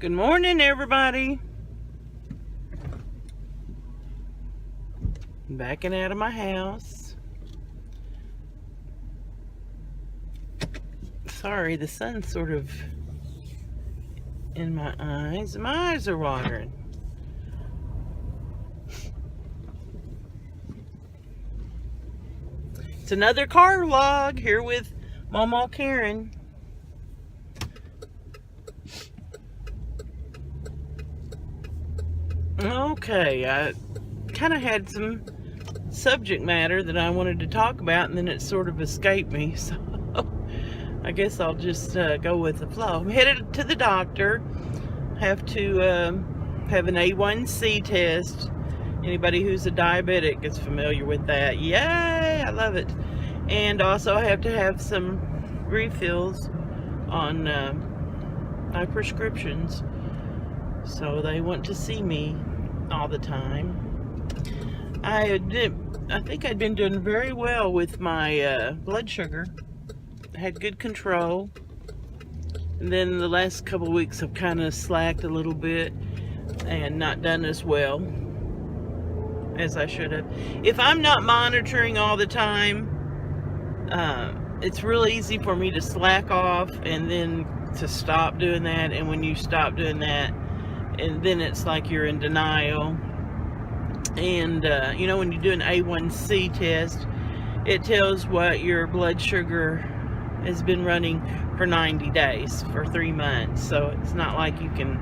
Good morning, everybody. Backing out of my house. Sorry, the sun's sort of in my eyes. My eyes are watering. It's another car vlog here with Mama Karen. Okay, I kind of had some subject matter that I wanted to talk about, and then it sort of escaped me, so I guess I'll just go with the flow. I'm headed to the doctor. Have to have an A1C test. Anybody who's a diabetic is familiar with that. Yay, I love it. And also I have to have some refills on my prescriptions. So they want to see me all the time. I think I'd been doing very well with my blood sugar. I had good control. And then the last couple of weeks I've kind of slacked a little bit and not done as well as I should have. If I'm not monitoring all the time, it's real easy for me to slack off and then to stop doing that. And when you stop doing that, and then it's like you're in denial. And you know, when you do an A1C test, it tells what your blood sugar has been running for 90 days, for 3 months. So it's not like you can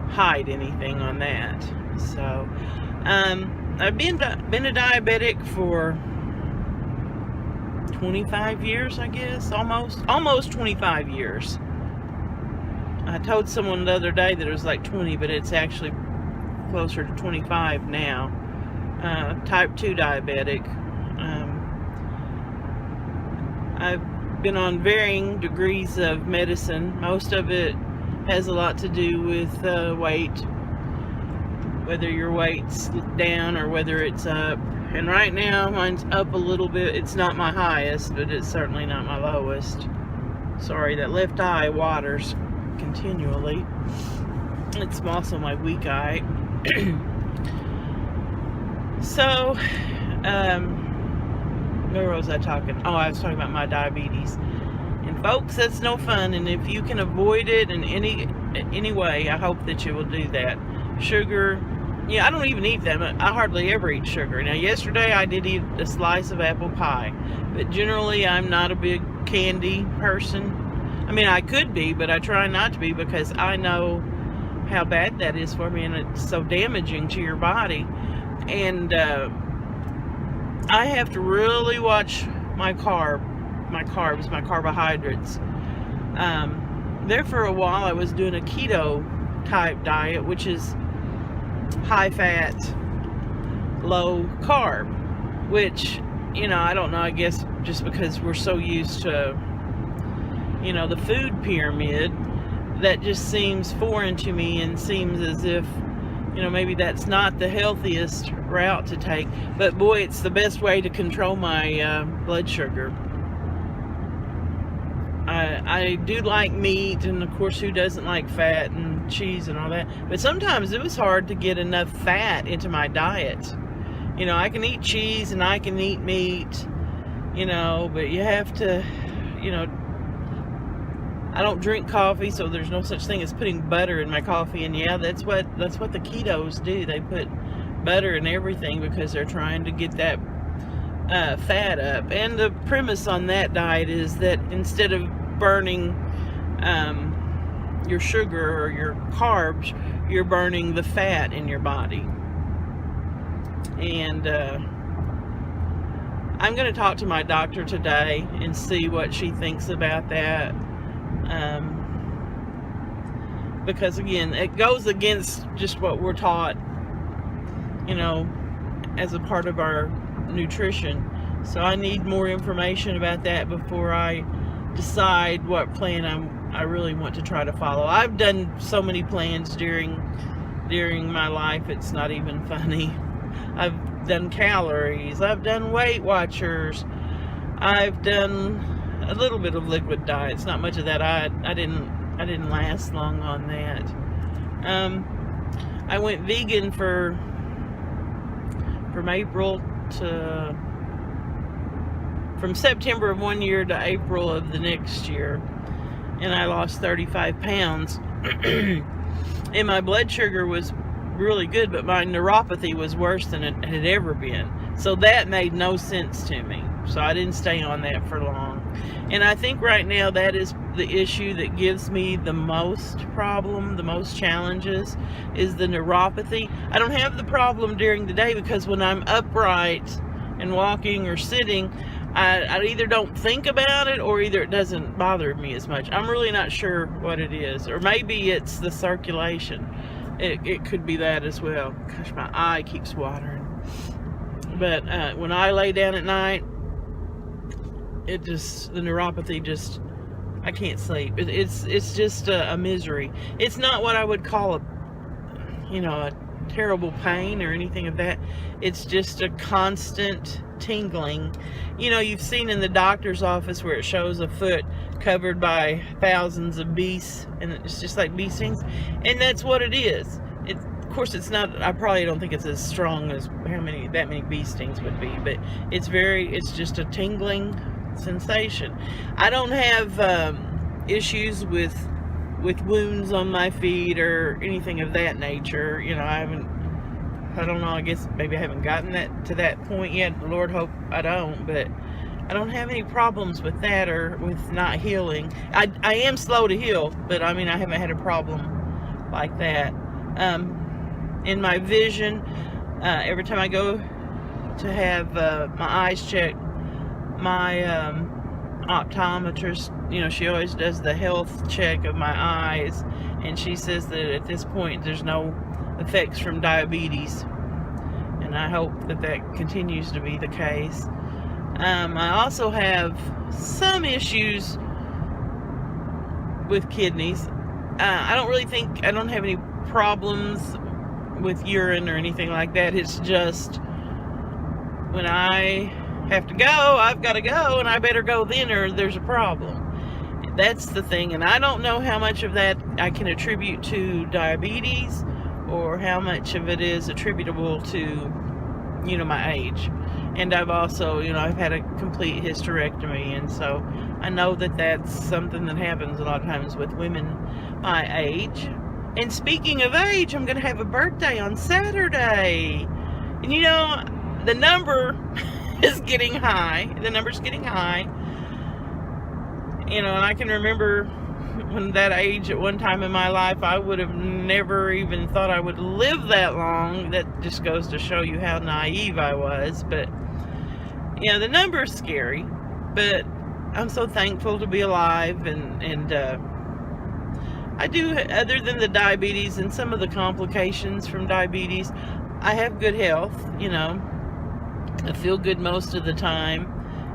hide anything on that. So I've been a diabetic for 25 years, I guess, almost 25 years. I told someone the other day that it was like 20, but it's actually closer to 25 now. Type 2 diabetic. I've been on varying degrees of medicine. Most of it has a lot to do with weight, whether your weight's down or whether it's up. And right now mine's up a little bit. It's not my highest, but it's certainly not my lowest. Sorry, that left eye waters continually. It's also my weak eye. So where was I talking? Oh, I was talking about my diabetes. And folks, that's no fun. And if you can avoid it in any way, I hope that you will do that. Sugar, yeah, I don't even eat that much. I hardly ever eat sugar. Now, yesterday I did eat a slice of apple pie, but generally I'm not a big candy person. I mean, I could be, but I try not to be, because I know how bad that is for me, and it's so damaging to your body. And I have to really watch my carbs, my carbohydrates. There for a while I was doing a keto type diet, which is high fat, low carb, which, you know, I don't know, I guess just because we're so used to, you know, the food pyramid, that just seems foreign to me and seems as if, you know, maybe that's not the healthiest route to take. But boy, it's the best way to control my blood sugar. I do like meat, and of course, who doesn't like fat and cheese and all that? But sometimes it was hard to get enough fat into my diet. You know, I can eat cheese and I can eat meat, you know, but you have to, you know, I don't drink coffee, so there's no such thing as putting butter in my coffee. And yeah, that's what the ketos do. They put butter in everything because they're trying to get that fat up. And the premise on that diet is that instead of burning your sugar or your carbs, you're burning the fat in your body. And I'm going to talk to my doctor today and see what she thinks about that. Because again, it goes against just what we're taught, you know, as a part of our nutrition. So I need more information about that before I decide what plan I really want to try to follow. I've done so many plans during my life, it's not even funny. I've done calories, I've done Weight Watchers, I've done a little bit of liquid diets, not much of that. I didn't last long on that. I went vegan from September of one year to April of the next year, and I lost 35 pounds. And my blood sugar was really good, but my neuropathy was worse than it had ever been. So that made no sense to me. So I didn't stay on that for long. And I think right now that is the issue that gives me the most problem, the most challenges, is the neuropathy. I don't have the problem during the day because when I'm upright and walking or sitting, I either don't think about it or either it doesn't bother me as much. I'm really not sure what it is. Or maybe it's the circulation. It could be that as well. Gosh, my eye keeps watering. But when I lay down at night, the neuropathy just, I can't sleep. It's just a misery. It's not what I would call a terrible pain or anything of that. It's just a constant tingling. You've seen in the doctor's office where it shows a foot covered by thousands of bees, and it's just like bee stings, and that's what it is. Of course, it's not. I probably don't think it's as strong as that many bee stings would be, but it's just a tingling sensation. I don't have issues with wounds on my feet or anything of that nature. I don't know, I guess maybe I haven't gotten to that point yet. Lord hope I don't, but I don't have any problems with that or with not healing. I am slow to heal, but I haven't had a problem like that. In my vision, every time I go to have my eyes checked, my optometrist, she always does the health check of my eyes, and she says that at this point there's no effects from diabetes, and I hope that continues to be the case. I also have some issues with kidneys. I don't have any problems with urine or anything like that. It's just when I have to go, I've got to go, and I better go then or there's a problem. That's the thing, and I don't know how much of that I can attribute to diabetes or how much of it is attributable to my age. And I've also I've had a complete hysterectomy, and so I know that that's something that happens a lot of times with women my age. And speaking of age, I'm going to have a birthday on Saturday, and the number is getting high. The number's getting high. And I can remember when that age at one time in my life, I would have never even thought I would live that long. That just goes to show you how naive I was. But the number's scary, but I'm so thankful to be alive, and I do, other than the diabetes and some of the complications from diabetes, I have good health. I feel good most of the time,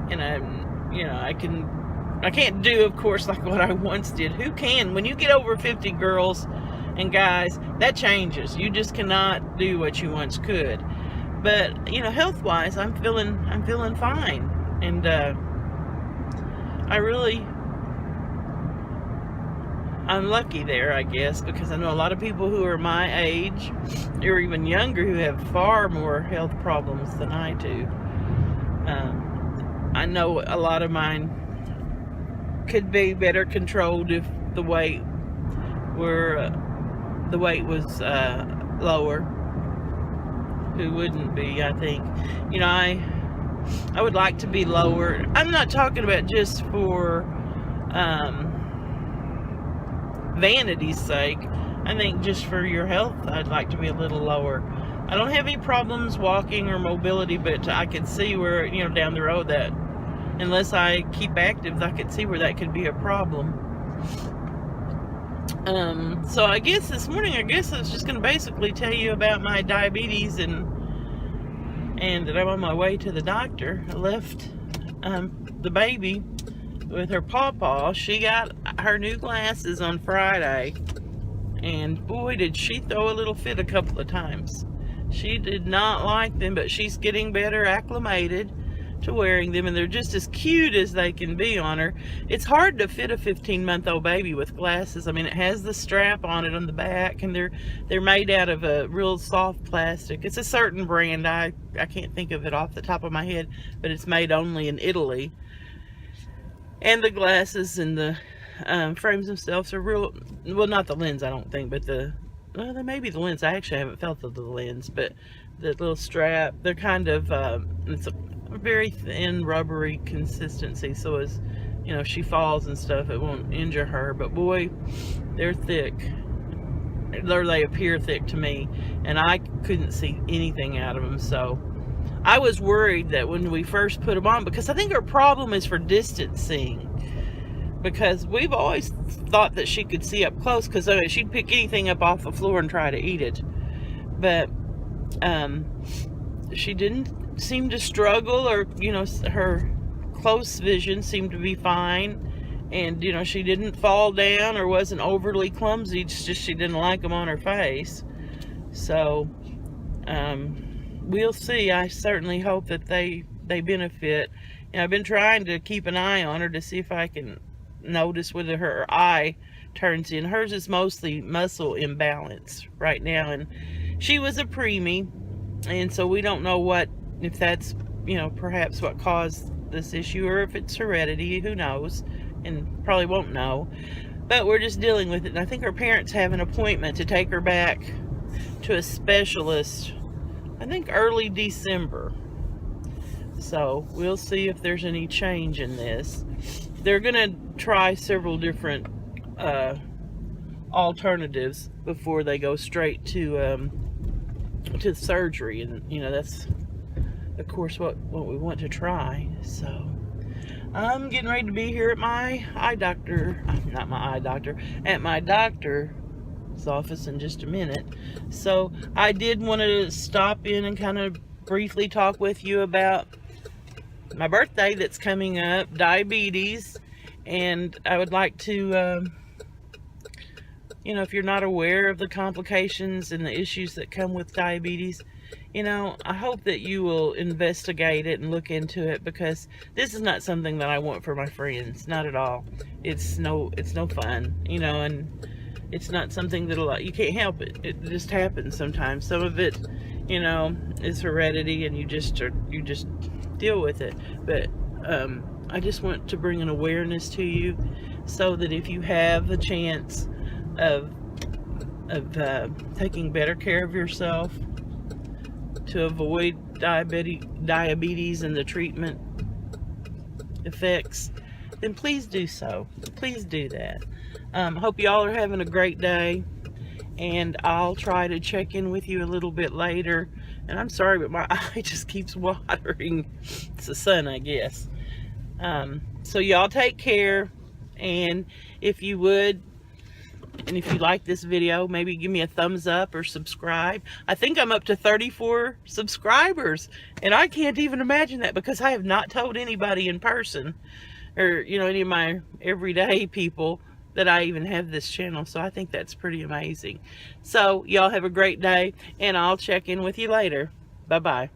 and I can't do, of course, like what I once did. Who can? When you get over 50, girls and guys, that changes. You just cannot do what you once could. But health-wise, I'm feeling fine, and I'm lucky there, I guess, because I know a lot of people who are my age or even younger who have far more health problems than I do. I know a lot of mine could be better controlled if the weight was lower. Who wouldn't be? I think I would like to be lower. I'm not talking about just for vanity's sake. I think just for your health, I'd like to be a little lower. I don't have any problems walking or mobility, but I can see where down the road that unless I keep active, I could see where that could be a problem. So I guess this morning, I was just going to basically tell you about my diabetes and that I'm on my way to the doctor. I left the baby with her pawpaw. She got her new glasses on Friday, and boy, did she throw a little fit a couple of times. She did not like them, but she's getting better acclimated to wearing them, and they're just as cute as they can be on her. It's hard to fit a 15-month-old baby with glasses. I mean, it has the strap on it on the back, and they're made out of a real soft plastic. It's a certain brand. I can't think of it off the top of my head, but it's made only in Italy. And the glasses and the frames themselves are real, well, not the lens, I don't think, but well, they may be the lens. I actually haven't felt the lens, but the little strap, they're kind of, it's a very thin, rubbery consistency, so as, you know, if she falls and stuff, it won't injure her. But boy, they're thick. Or they appear thick to me, and I couldn't see anything out of them. So I was worried that when we first put them on, because I think her problem is for distancing, because we've always thought that she could see up close, because she'd pick anything up off the floor and try to eat it. But she didn't seem to struggle, or, you know, her close vision seemed to be fine. And, you know, she didn't fall down or wasn't overly clumsy. It's just she didn't like them on her face. So we'll see. I certainly hope that they benefit. You know, I've been trying to keep an eye on her to see if I can notice whether her eye turns in. Hers is mostly muscle imbalance right now, and she was a preemie, and so we don't know if that's, you know, perhaps what caused this issue, or if it's heredity. Who knows? And probably won't know. But we're just dealing with it. And I think her parents have an appointment to take her back to a specialist, I think early December. So we'll see if there's any change in this. They're going to try several different alternatives before they go straight to surgery. And, you know, that's, of course, what we want to try. So I'm getting ready to be here at my eye doctor, not my eye doctor, at my doctor's office in just a minute. So I did want to stop in and kind of briefly talk with you about my birthday that's coming up, diabetes. And I would like to, you know, if you're not aware of the complications and the issues that come with diabetes, you know, I hope that you will investigate it and look into it, because this is not something that I want for my friends. Not at all. It's no fun, you know, and it's not something that'll, you can't help it. It just happens sometimes. Some of it, you know, is heredity, and you just deal with it. But I just want to bring an awareness to you, so that if you have a chance of taking better care of yourself to avoid diabetes and the treatment effects, then please do so. Please do that. Hope y'all are having a great day, and I'll try to check in with you a little bit later. And I'm sorry, but my eye just keeps watering. It's the sun, I guess. So y'all take care, and if you would, and if you like this video, maybe give me a thumbs up or subscribe. I think I'm up to 34 subscribers, and I can't even imagine that, because I have not told anybody in person, or, you know, any of my everyday people, that I even have this channel. So I think that's pretty amazing. So y'all have a great day, and I'll check in with you later. Bye-bye.